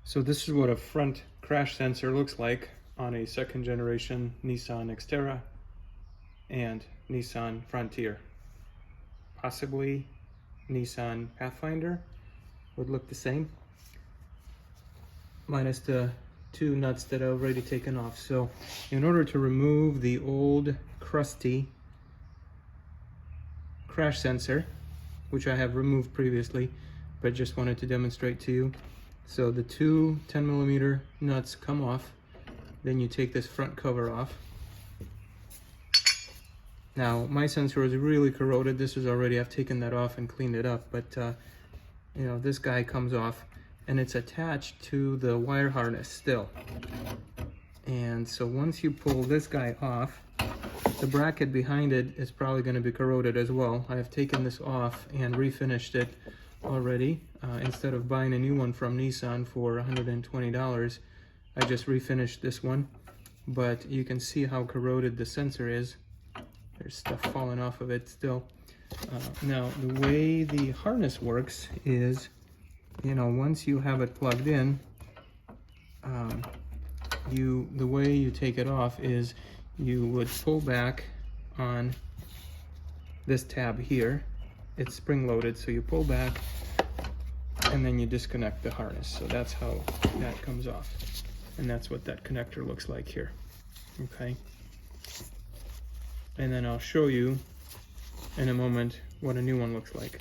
So this is what a front crash sensor looks like on a second generation Nissan Xterra and Nissan Frontier. Possibly Nissan Pathfinder would look the same, minus the two nuts that I've already taken off. So in order to remove the old crusty crash sensor, which I have removed previously, but just wanted to demonstrate to you. So the two 10mm nuts come off, then you take this front cover off. Now my sensor is really corroded. This is already, I've taken that off and cleaned it up, but you know, this guy comes off and it's attached to the wire harness still. And so once you pull this guy off, the bracket behind it is probably going to be corroded as well. I have taken this off and refinished it already. Instead of buying a new one from Nissan for $120, I just refinished this one. But you can see how corroded the sensor is. There's stuff falling off of it still. Now, the way the harness works is, you know, once you have it plugged in, the way you take it off is you would pull back on this tab here. It's spring-loaded, so you pull back and then you disconnect the harness. So that's how that comes off. And that's what that connector looks like here. Okay. And then I'll show you in a moment what a new one looks like.